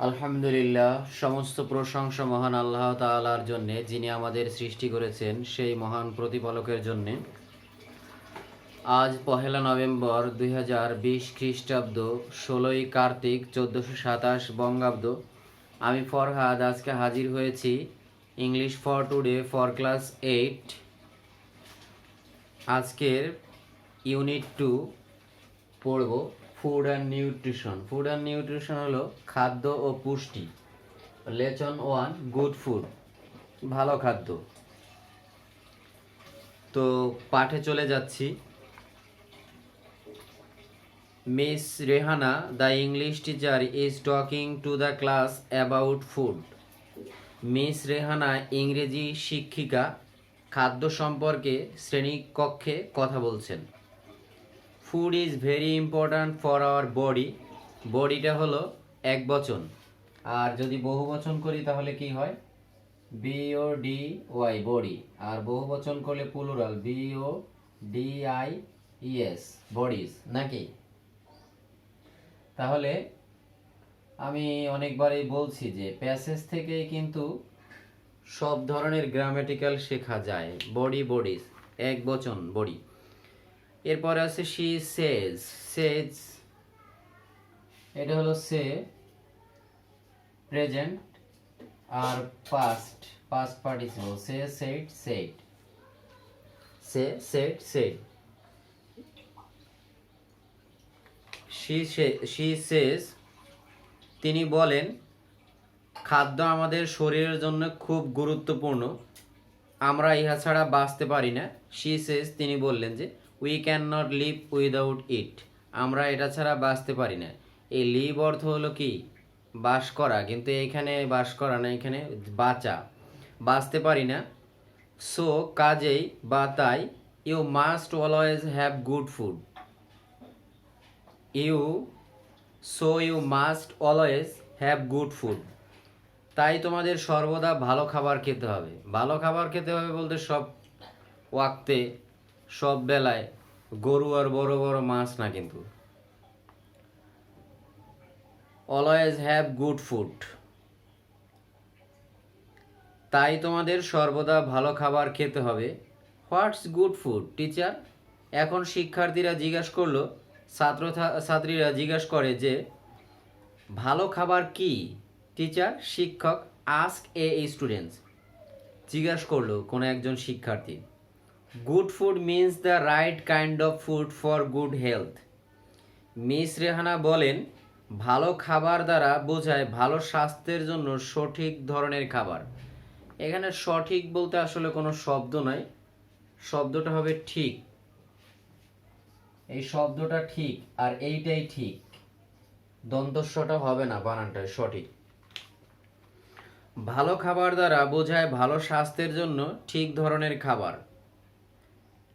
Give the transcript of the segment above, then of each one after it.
আলহামদুলিল্লাহ, সমস্ত প্রশংসা মহান আল্লাহ তাআলার জন্যে, যিনি আমাদের সৃষ্টি করেছেন সেই মহান প্রতিপালকের জন্যে। আজ পহেলা নভেম্বর 2020 খ্রিস্টাব্দ, 16ই কার্তিক 1427 বঙ্গাব্দ। আমি ফরহাদ আজকে হাজির হয়েছি English for today for class 8। আজকের ইউনিট 2 পড়ব food and nutrition. Food and nutrition হলো খাদ্য ও পুষ্টি। লেসন 1, গুড ফুড, ভালো খাদ্য। তো পাঠে চলে যাচ্ছি। Miss Rehana, the English teacher, is talking to the class about food. Miss Rehana, ইংরেজি শিক্ষিকা, খাদ্য সম্পর্কে শ্রেণীকক্ষে কথা বলছেন। Food is very important for our body. বডিটা হলো একবচন, আর যদি বহু বচন করি তাহলে কি হয়? BODY, body. আর বহু বচন করলে প্লুরাল, BODIES, বডিজ, নাকি? তাহলে আমি অনেকবারই বলছি যে প্যাসেজ থেকেই কিন্তু সব ধরনের গ্রামেটিক্যাল শেখা যায়। বডি, বডিজ, এক বচন, বডি। এরপরে আছে শি সেজ। সেজ এটা হলো সে, প্রেজেন্ট আর past participle. Say, said, said. Say, said, said. She says, তিনি বলেন, খাদ্য আমাদের শরীরের জন্য খুব গুরুত্বপূর্ণ, আমরা ইহা ছাড়া বাঁচতে পারি না। শি সেজ, তিনি বললেন যে we can not live without it, আমরা এটা ছাড়া বাঁচতে পারি না। এই লিভ অর্থ হলো কি? বাস করা, কিন্তু এখানে বাস করা না, এখানে বাঁচা, বাঁচতে পারি না। সো, কাজেই বা তাই, you must always have good food. You must always have good food. তাই তোমাদের সর্বদা ভালো খাবার খেতে হবে। ভালো খাবার খেতে হবে বলতে সব ওয়াক্তে, সব বেলায় গরু আর বড় বড় মাছ না, কিন্তু অলওয়েজ হ্যাভ গুড ফুড। তাই তোমাদের সর্বদা ভালো খাবার খেতে হবে। হোয়াটস গুড ফুড টিচার? এখন শিক্ষার্থীরা জিজ্ঞাসা করলো, ছাত্রীরা জিজ্ঞাসা করে যে ভালো খাবার কি টিচার? শিক্ষক আস্ক এ স্টুডেন্টস, জিজ্ঞাসা করলো কোনো একজন শিক্ষার্থী। Good food means the right kind of food for good health. Miss Rehana বলেন, ভালো খাবার দ্বারা বোঝায় ভালো স্বাস্থ্যের জন্য সঠিক ধরনের খাবার। এখানে সঠিক বলতে আসলে কোনো শব্দ নাই, শব্দটা হবে ঠিক। এই শব্দটা ঠিক, আর এইটাই ঠিক, দন্তস্বটা হবে না, বানানটা সঠিক। ভালো খাবার দ্বারা বোঝায় ভালো স্বাস্থ্যের জন্য ঠিক ধরনের খাবার।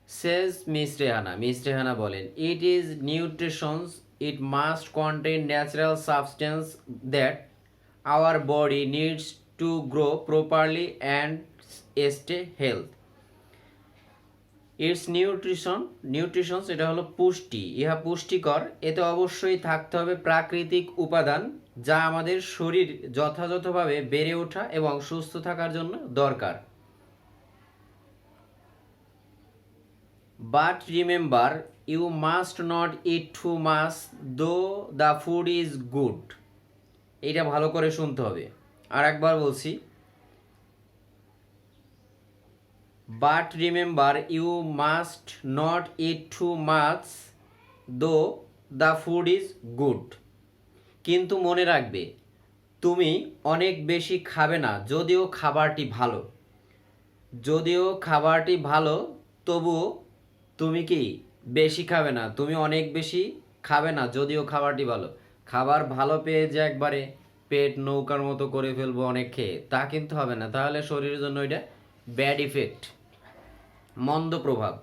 সেজ মিস রেহানা, মিস রেহানা বলেন, it is nutritions, it must contain natural substance that our body needs to grow properly and stay health. It's nutritions এটা হলো পুষ্টি, ইহা পুষ্টিকর। এতে অবশ্যই থাকতে হবে প্রাকৃতিক উপাদান, যা আমাদের শরীর যথাযথভাবে বেড়ে ওঠা এবং সুস্থ থাকার জন্য দরকার। But remember, you must not eat too much though the food is good. এইটা ভালো করে শুনতে হবে, আর একবার বলছি। But remember, you must not eat too much though the food is good. কিন্তু মনে রাখবে, তুমি অনেক বেশি খাবে না যদিও খাবারটি ভালো। যদিও খাবারটি ভালো, তবুও তুমি কি বেশি খাবে না, তুমি অনেক বেশি খাবে না যদিও খাবারটি ভালো। খাবার ভালো পেয়ে যে একবারে পেট নৌকার মতো করে ফেলবো অনেক খেয়ে, তা কিন্তু হবে না, তাহলে শরীরের জন্য এটা ব্যাড ইফেক্ট, মন্দ প্রভাব।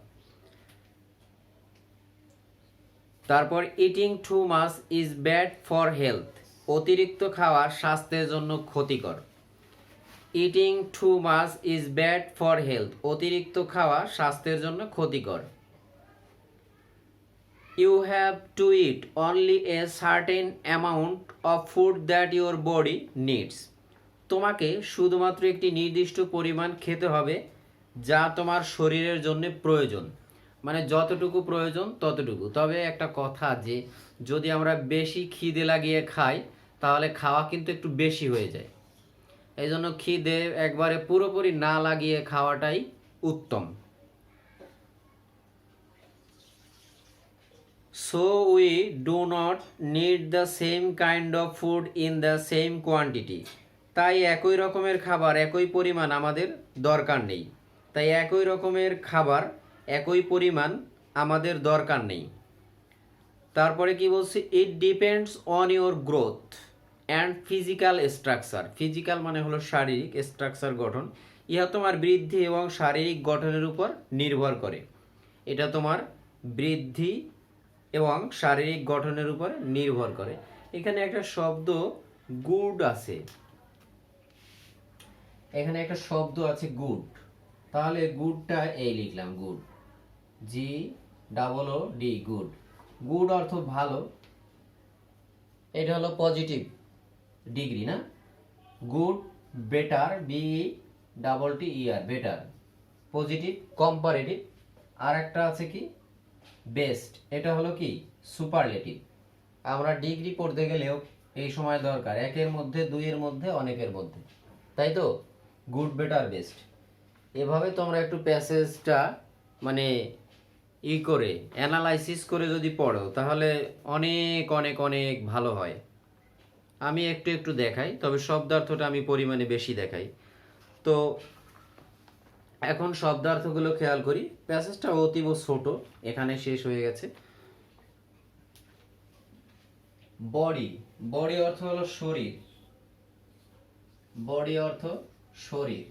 তারপর eating too much is bad for health. অতিরিক্ত খাওয়া স্বাস্থ্যের জন্য ক্ষতিকর। Eating too much is bad for health, অতিরিক্ত খাওয়া স্বাস্থ্যের জন্য ক্ষতিকর। You have to eat only a certain amount of food that your body needs. তোমাকে শুধুমাত্র একটি নির্দিষ্ট পরিমাণ খেতে হবে যা তোমার শরীরের জন্য প্রয়োজন, মানে যতটুকু প্রয়োজন ততটুকু। তবে একটা কথা যে যদি আমরা বেশি খিদে লাগিয়ে খাই তাহলে খাওয়া কিন্তু একটু বেশি হয়ে যায়। এই জন্য খিদে একবারে পুরোপুরি না লাগিয়ে খাওয়াটাই উত্তম। So we do not need the same kind of food in the same quantity. তাই একই রকমের খাবার একই পরিমাণ আমাদের দরকার নেই। তাই একই রকমের খাবার একই পরিমাণ আমাদের দরকার নেই। তারপরে কি বলছি, it depends on your growth and physical structure. Physical মানে হলো শারীরিক, স্ট্রাকচার গঠন। ইহা তোমার বৃদ্ধি এবং শারীরিক গঠনের উপর নির্ভর করে। এটা তোমার বৃদ্ধি এবং শারীরিক গঠনের উপর নির্ভর করে। এখানে একটা শব্দ গুড আছে, এখানে একটা শব্দ আছে গুড। তাহলে গুডটা এই লিখলাম, good, G double O D, good. Good অর্থ ভালো, এটা হলো পজিটিভ ডিগ্রি না। Good, better, B double T E R, better, positive, comparative. আর একটা আছে কি বেস্ট, এটা হলো কি সুপারলেটিভ। আমরা ডিগ্রি পড়তে গেলেও এই সময় দরকার একের মধ্যে, দুইয়ের মধ্যে, অনেকের মধ্যে, তাই তো। Good, better, best. এভাবে তোমরা একটু প্যাসেজটা মানে করে অ্যানালাইসিস করে যদি পড়ো তাহলে অনেক অনেক অনেক ভালো হয়। আমি একটু একটু দেখাই, তবে শব্দার্থটা আমি পরিমাণে বেশি দেখাই। তো এখন শব্দার্থগুলো খেয়াল করি। প্যাসেজটা অতীব ছোট, এখানে শেষ হয়ে গেছে। বডি, বডি অর্থ হলো শরীর, বডি অর্থ শরীর।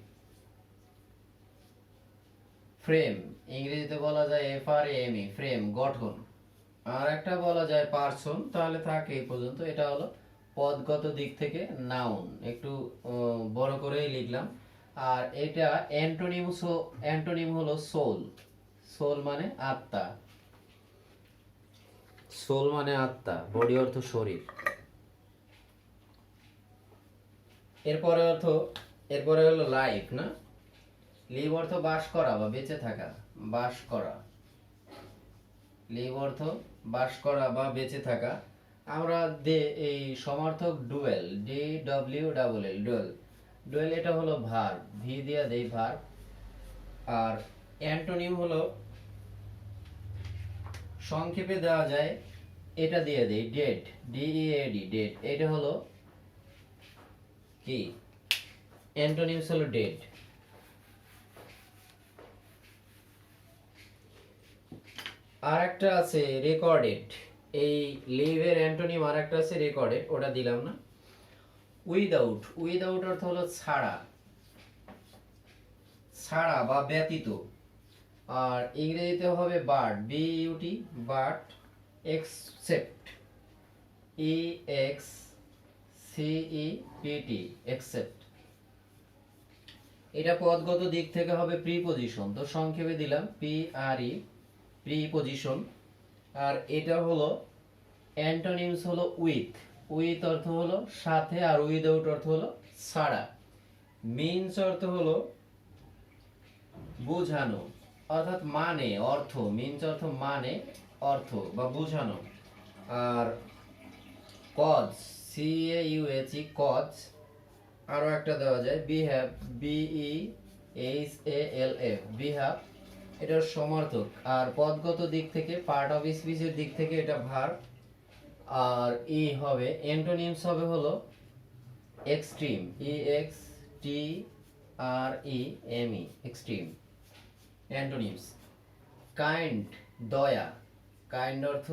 ফ্রেম, ইংরেজিতে বলা যায় FRAME, ফ্রেম, গঠন। আর একটা বলা যায় পারসন, তাহলে থাকে এই পর্যন্ত। এটা হলো পদগত দিক থেকে নাউন, একটু বড় করেই লিখলাম। আর এটা অ্যান্টোনিম হলো সোল। সোল মানে আত্মা, সোল মানে আত্মা, বডি অর্থ শরীর। এরপরে হলো লাইফ না। লিভ অর্থ বাস করা বা বেঁচে থাকা, বাস করা। লিভ অর্থ বাস করা বা বেঁচে থাকা। আমরা এই সমার্থক ডুয়েল, DWLL, ডুয়েল। ডুয়েল এটা হলো ভার্ব, ভি দিয়া দেই ভার্ব। আর অ্যান্টোনিম হলো সংক্ষেপে দেওয়া যায়, এটা দিয়ে দেই ডেড, DEAD, ডেড। এটা হলো কি অ্যান্টোনিমস হলো ডেড। আর একটা আছে রেকর্ডেড। এই লিভের অ্যান্টোনিম আর একটা আছে রেকর্ডেড, ওটা দিলাম না। উইদাউট, উইদাউট অর্থ হলো ছাড়া, ছাড়া বা ব্যতীত। আর ইংরেজিতে হবে but, BUT, but. Except, EXCEPT, except. এটা পদগত দিক থেকে হবে প্রিপজিশন, তো সংক্ষেপে দিলাম PRE, প্রিপজিশন। আর এটা হলো অ্যান্টোনিমস হলো উইথ, উইথ অর্থ হলো সাথে, আর উইদাউট অর্থ হলো ছাড়া। মিনস অর্থ হলো বোঝানো, অর্থাৎ মানে, অর্থ। মিনস অর্থ মানে, অর্থ বা বোঝানো। আর কজ, CAUHE, কজ। আরো একটা দেওয়া যায় বিহেভ, BEHALF, বিহেভ, এটার সমার্থক। আর পদগত দিক থেকে পার্ট অফ স্পিচের দিক থেকে এটা ভার্ব। আর হবে অ্যান্টোনিমস হবে হলো extreme, EXTREME, extreme. Antonyms kind, দয়া, কাইন্ড অর্থ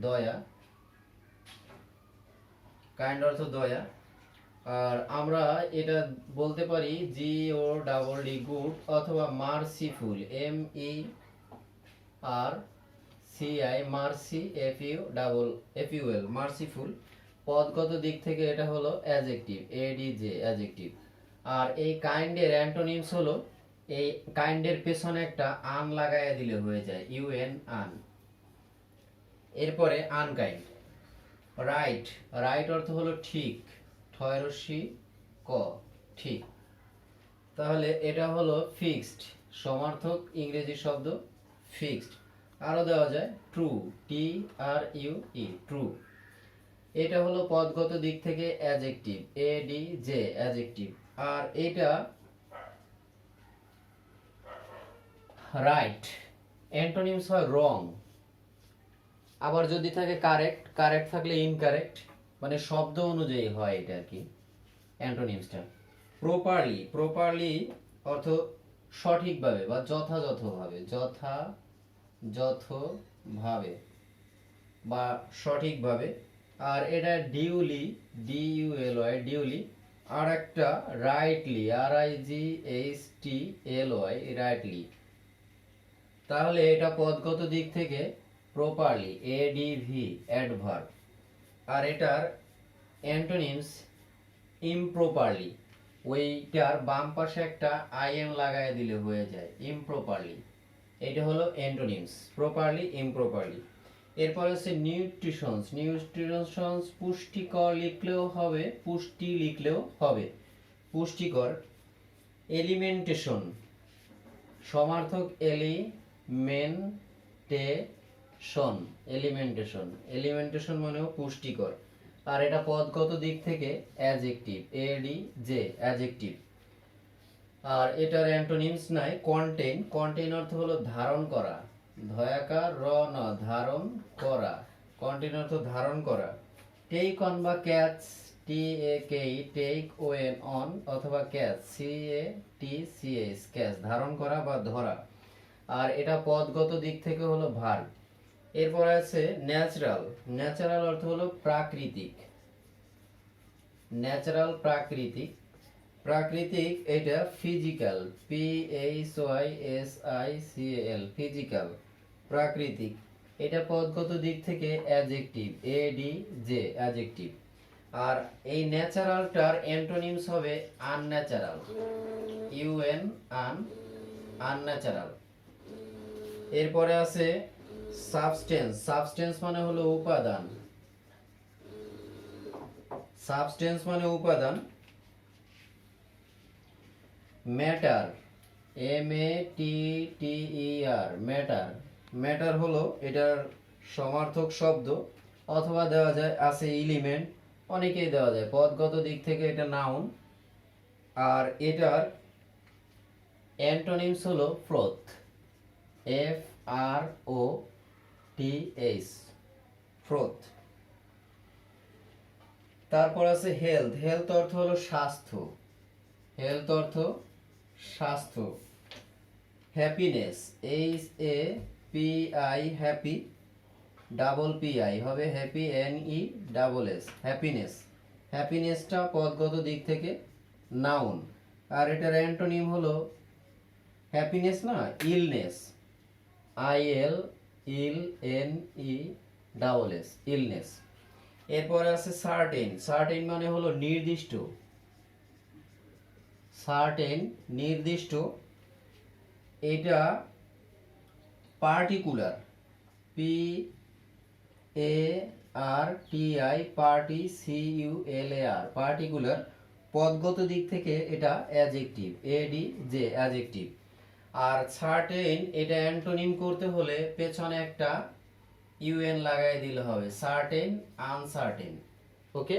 দয়া, কাইন্ড অর্থ দয়া। আর আমরা এটা বলতে পারি GODD, গুড, অথবা merciful, MERCI, mercy, FUL, merciful. পদগত দিক থেকে এটা হলো অ্যাডজেক্টিভ, ADJ, অ্যাডজেক্টিভ। আর এই কাইন্ডের অ্যান্টোনিমস হলো, এই কাইন্ডের পেছনে একটা আন লাগাইয়া দিলে হয়ে যায়, UN, আন। এরপরে আনকাইন্ড। রাইট, রাইট অর্থ হলো ঠিক, ঠয়রস্যি ক, ঠিক। তাহলে এটা হলো ফিক্সড, সমার্থক ইংরেজি শব্দ ফিক্সড। আরো দেওয়া যায় true, T R U E, true. এটা হলো পদগত দিক থেকে adjective, A D J, adjective. আর এটা রাইট, অ্যান্টোনিমস হয় রং। আবার যদি থাকে কারেক্ট, কারেক্ট থাকলে ইনকারেক্ট, মানে শব্দ অনুযায়ী হয় এটা আর কি অ্যান্টোনিমসটা। প্রপারলি, প্রপারলি অর্থ সঠিকভাবে বা যথাযথভাবে, যথাযথভাবে বা সঠিকভাবে। আর এটা ডিউলি, ডিইউএলওয়াই, ডিউলি। আর একটা রাইটলি, RIGHTLY, রাইটলি। তাহলে এটা পদগত দিক থেকে প্রপারলি, ADV, অ্যাডভার্ব। আর এটার অ্যান্টোনিমস ইমপ্রপারলি, ওইটার বাম পাশে একটা IM লাগায় দিলে হয়ে যায় ইমপ্রপারলি। এটা হলো অ্যান্টোনিমস, প্রপারলি, ইমপ্রপারলি। এরপর আছে নিউট্রিশনস, নিউট্রিশনস পুষ্টিকর লিখলেও হবে, পুষ্টি লিখলেও হবে, পুষ্টিকর। এলিমেন্টেশন, সমার্থক এলিমেন্টেশন, এলিমেন্টেশন, এলিমেন্টেশন মানেও পুষ্টিকর। আর এটা পদগত দিক থেকে অ্যাডজেক্টিভ, এডি জে, অ্যাডজেক্টিভ। আর এটার অ্যান্টোনিমস নাই কন্টেইন, কন্টেইন অর্থ হলো ধারণ করা, ধয়াকার র ন, ধারণ করা, কন্টেইন অর্থ ধারণ করা। টেক অন বা catch, TAK, take ON, on, অথবা ক্যাচ, CATCH, ক্যাচ, ধারণ করা বা ধরা। আর এটা পদগত দিক থেকে হলো ভার্ব। এরপর আছে ন্যাচারাল, ন্যাচারাল অর্থ হলো প্রাকৃতিক, ন্যাচারাল, প্রাকৃতিক। প্রাকৃতিক এটা ফিজিক্যাল, PHYSICAL, ফিজিক্যাল, প্রাকৃতিক। এটা পদগত দিক থেকে অ্যাডজেক্টিভ, ADJ, অ্যাডজেক্টিভ। আর এই ন্যাচারালটার অ্যান্টোনিমস হবে আনন্যাচারাল, UN, আনন্যাচারাল। এরপরে আছে সাবস্টেন্স, সাবস্টেন্স মানে হলো উপাদান, সাবস্টেন্স মানে উপাদান। ম্যাটার, MATTER, ম্যাটার, ম্যাটার হলো এটার সমার্থক শব্দ, অথবা দেওয়া যায় আছে এলিমেন্ট, অনেকেই দেওয়া যায়। পদগত দিক থেকে এটা নাউন। আর এটার অ্যান্টোনিমস হলো ফ্রোথ, FROTH, ফ্রোথ। তারপর আছে হেলথ, হেলথ অর্থ হলো স্বাস্থ্য, হেলথ অর্থ স্বাস্থ্য। হ্যাপিনেস, HAPI, হ্যাপি, PI হবে হ্যাপি, NESS, হ্যাপিনেস। হ্যাপিনেসটা পদগত দিক থেকে নাউন। আর এটার অ্যান্টোনিম হলো হ্যাপিনেস না, ইলনেস, ILNESS, ইলনেস। এরপরে আছে সার্টেন, সার্টেন মানে হলো নির্দিষ্ট, সার্টেন, নির্দিষ্ট। এটা particular, PARTI, party, CULAR, particular. পদগত দিক থেকে এটা অ্যাডজেক্টিভ, ADJ, অ্যাডজেক্টিভ। আর সার্টেন এটা অ্যান্টোনিম করতে হলে পেছনে একটা UN লাগাই দিলে হবে, সার্টেন, আনসার্টেন। ওকে।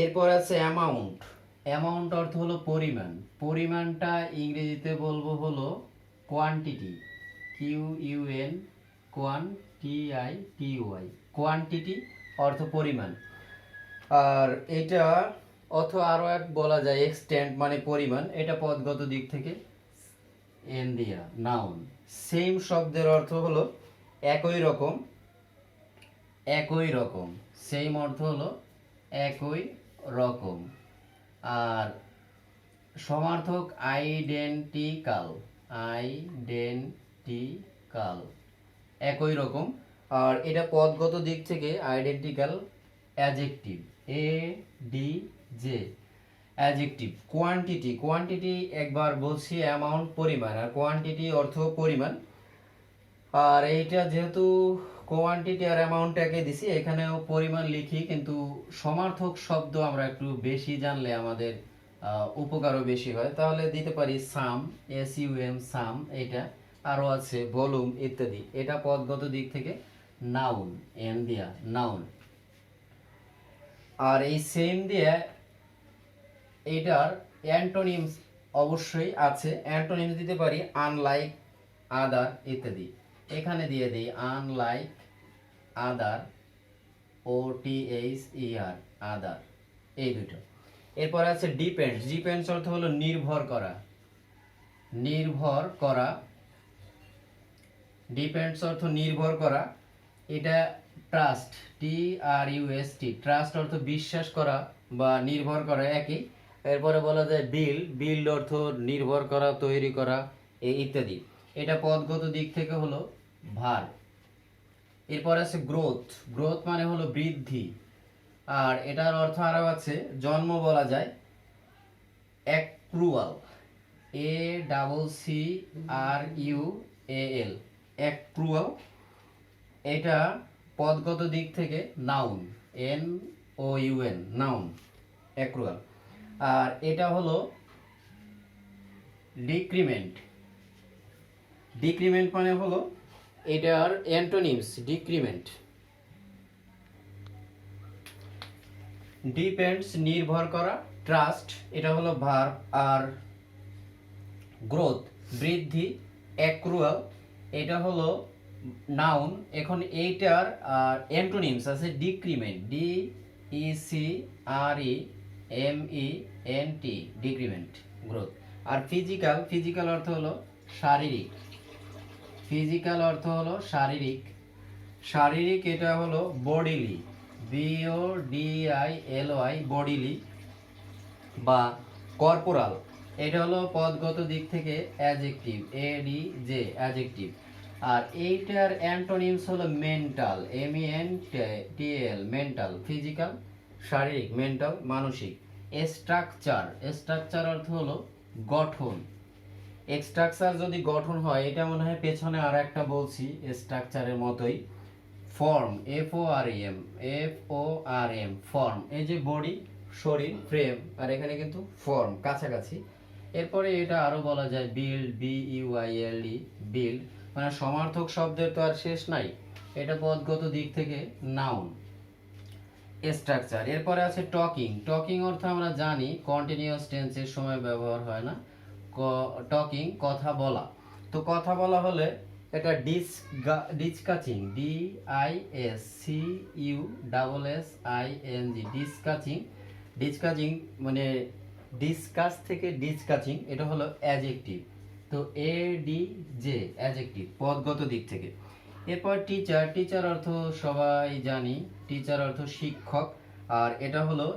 এরপর আছে অ্যামাউন্ট, অ্যামাউন্ট অর্থ হলো পরিমাণ, পরিমাণটা ইংরেজিতে বলবো হলো কোয়ান্টিটি, QUN, QUANTITY, কোয়ান্টিটি অর্থ পরিমাণ। আর এটা অথবা আরো এক বলা যায় এক্সটেন্ট, মানে পরিমাণ। এটা পদগত দিক থেকে এন দিয়া, নাউন। সেম শব্দের অর্থ হলো একই রকম, একই রকম, সেম অর্থ হলো একই রকম। আর সমার্থক আইডেন্টিক্যাল, আইডেন্টিক্যাল, একই রকম। আর এটা পদগত দিক থেকে identical, adjective, ADJ, adjective. Quantity, quantity একবার বলছি অ্যামাউন্ট পরিমাণ, আর কোয়ান্টিটি অর্থ পরিমাণ। আর এইটা যেহেতু কোয়ান্টিটি আর অ্যামাউন্ট একই দিছি, এখানেও পরিমাণ লিখি, কিন্তু সমার্থক শব্দ আমরা একটু বেশি জানলে আমাদের উপকারও বেশি হয়। তাহলে দিতে পারি সাম, SUM সাম, এটা আরও আছে ভলিউম ইত্যাদি। এটা পদগত দিক থেকে নাউন, এন দিয়া নাউন। আর এই সেম দিয়ে এটার অ্যান্টোনিমস অবশ্যই আছে, অ্যান্টোনিমস দিতে পারি আনলাইক, আদার ইত্যাদি। এখানে দিয়ে দিই আনলাইক, আদার, OTHER, আদার, এই দুটো। এরপরে আছে ডিপেন্ডস। ডিপেন্ডস অর্থ হলো নির্ভর করা, নির্ভর করা। ডিপেন্ডস অর্থ নির্ভর করা। এটা ট্রাস্ট, TRUST, ট্রাস্ট অর্থ বিশ্বাস করা বা নির্ভর করা একই। এরপরে বলা যায় বিল্ড, বিল্ড অর্থ নির্ভর করা, তৈরি করা ইত্যাদি। এটা পদগত দিক থেকে হলো ভার। এরপর আছে গ্রোথ। গ্রোথ মানে হলো বৃদ্ধি, আর এটার অর্থ আরও আছে জন্ম বলা যায় অ্যাক্রুয়াল, ACCRUAL, অ্যাক্রুয়াল। এটা পদগত দিক থেকে নাউন, NOUN, নাউন, অ্যাক্রুয়াল। আর এটা হলো ডিক্রিমেন্ট। ডিক্রিমেন্ট মানে হলো এটার অ্যান্টোনিমস ডিক্রিমেন্ট। ডিপেন্ডস নির্ভর করা, ট্রাস্ট এটা হলো ভার্ব, আর গ্রোথ বৃদ্ধি, অ্যাক্রুয়াল এটা হলো নাউন। এখন এইটার অ্যান্টোনিমস আছে ডিক্রিমেন্ট, DECREMENT, ডিক্রিমেন্ট, গ্রোথ। আর ফিজিক্যাল, ফিজিক্যাল অর্থ হলো শারীরিক, ফিজিক্যাল অর্থ হলো শারীরিক। শারীরিক এটা হলো বডিলি, BODILY, বডিলি বা কর্পোরাল। এটা হলো পদগত দিক থেকে অ্যাডজেক্টিভ, ADJ, অ্যাডজেক্টিভ। আর এইটার অ্যান্টোনিমস হলো মেন্টাল, MENTAL, মেন্টাল, ফিজিক্যাল শারীরিক, মেন্টাল মানসিক। স্ট্রাকচার, স্ট্রাকচার অর্থ হলো গঠন। স্ট্রাকচার যদি গঠন হয়, এটা মনে হয় পেছনে আর একটা বলছি স্ট্রাকচারের মতোই। ফর্ম, FORM, ফর্ম, এই যে বডি শরীর, ফ্রেম, আর এখানে কিন্তু ফর্ম কাছাকাছি। এরপরে এটা আরো বলা যায় বিল্ড, BUILD, বিল্ড, মানে সমার্থক শব্দের তো আর শেষ নাই। এটা পদগত দিক থেকে নাউন, স্ট্রাকচার। এরপরে আছে টকিং। টকিং অর্থ আমরা জানি কন্টিনিউয়াস টেন্সের সময় ব্যবহার হয় না। টকিং কথা বলা। তো কথা বলা হলে এটা ডিসকাচিং, DISCUSSING, ডিসকাচিং। ডিসকাচিং মানে ডিসকাস থেকে ডিসকাচিং, এটা হলো অ্যাডজেক্টিভ। তো ADJ, অ্যাডজেক্টিভ পদগত দিক থেকে। এরপর টিচার। টিচার অর্থ সবাই জানি, টিচার অর্থ শিক্ষক, আর এটা হলো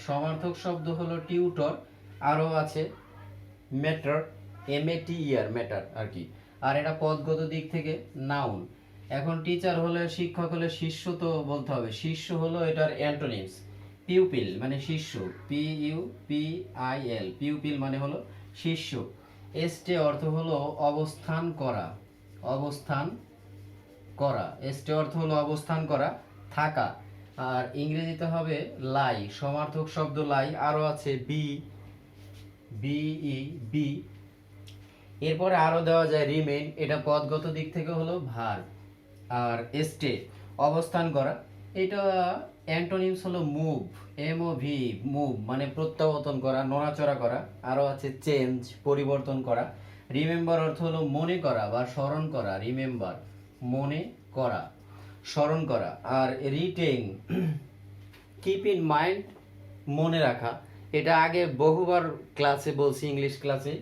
সমার্থক শব্দ হলো টিউটর। আরও আছে ম্যাটার, MATER, ম্যাটার আর কি। আর এটা পদগত দিক থেকে নাউন। এখন টিচার হলে, শিক্ষক হলে শিষ্য তো বলতে হবে। শিষ্য হলো এটার অ্যান্টোনিমস পিউপিল, মানে শিষ্য, PUPIL, পিউপিল মানে হলো শিষ্য। এস্টে অর্থ হলো অবস্থান করা, অবস্থান করা। এস্টে অর্থ হলো অবস্থান করা, থাকা। আর ইংরেজিতে হবে লাই, সমার্থক শব্দ লাই। আরও আছে BE, এরপরে আরও দেওয়া যায় রিমেইন, এটা পদগত দিক থেকে হলো ভার্ব। আর স্টে অবস্থান করা, এটা অ্যান্টোনিমস হলো মুভ, MOV, মুভ মানে প্রত্যাবর্তন করা, নড়াচড়া করা। আরও আছে চেঞ্জ, পরিবর্তন করা। রিমেম্বার অর্থ হলো মনে করা বা স্মরণ করা, রিমেম্বার মনে করা, স্মরণ করা। আর রিটেইন, কিপ ইন মাইন্ড, মনে রাখা। এটা আগে বহুবার ক্লাসে বলছি, ইংলিশ ক্লাসে।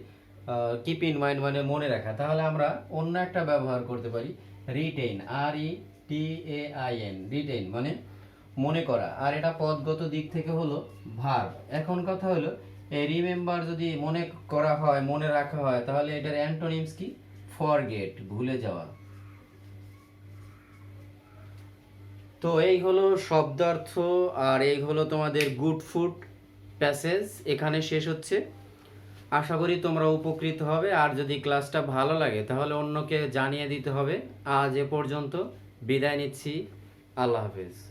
কিপ ইন মাইন্ড মানে মনে রাখা। তাহলে আমরা অন্য একটা ব্যবহার করতে পারি, রিটেইন, RETAIN, রিটেইন মানে মনে করা। আর এটা পদগত দিক থেকে হলো ভার্ব। এখন কথা হলো এই রিমেম্বার যদি মনে করা হয়, মনে রাখা হয়, তাহলে এটার অ্যান্টোনিমস কি? ফরগেট, ভুলে যাওয়া। তো এই হলো শব্দার্থ, আর এই হলো তোমাদের গুড ফুড প্যাসেজ, এখানে শেষ হচ্ছে। আশা করি তোমরা উপকৃত হবে। আর যদি ক্লাসটা ভালো লাগে তাহলে অন্যকে জানিয়ে দিতে হবে। আজ এ পর্যন্ত। বিদায় নিচ্ছি। আল্লাহ হাফেজ।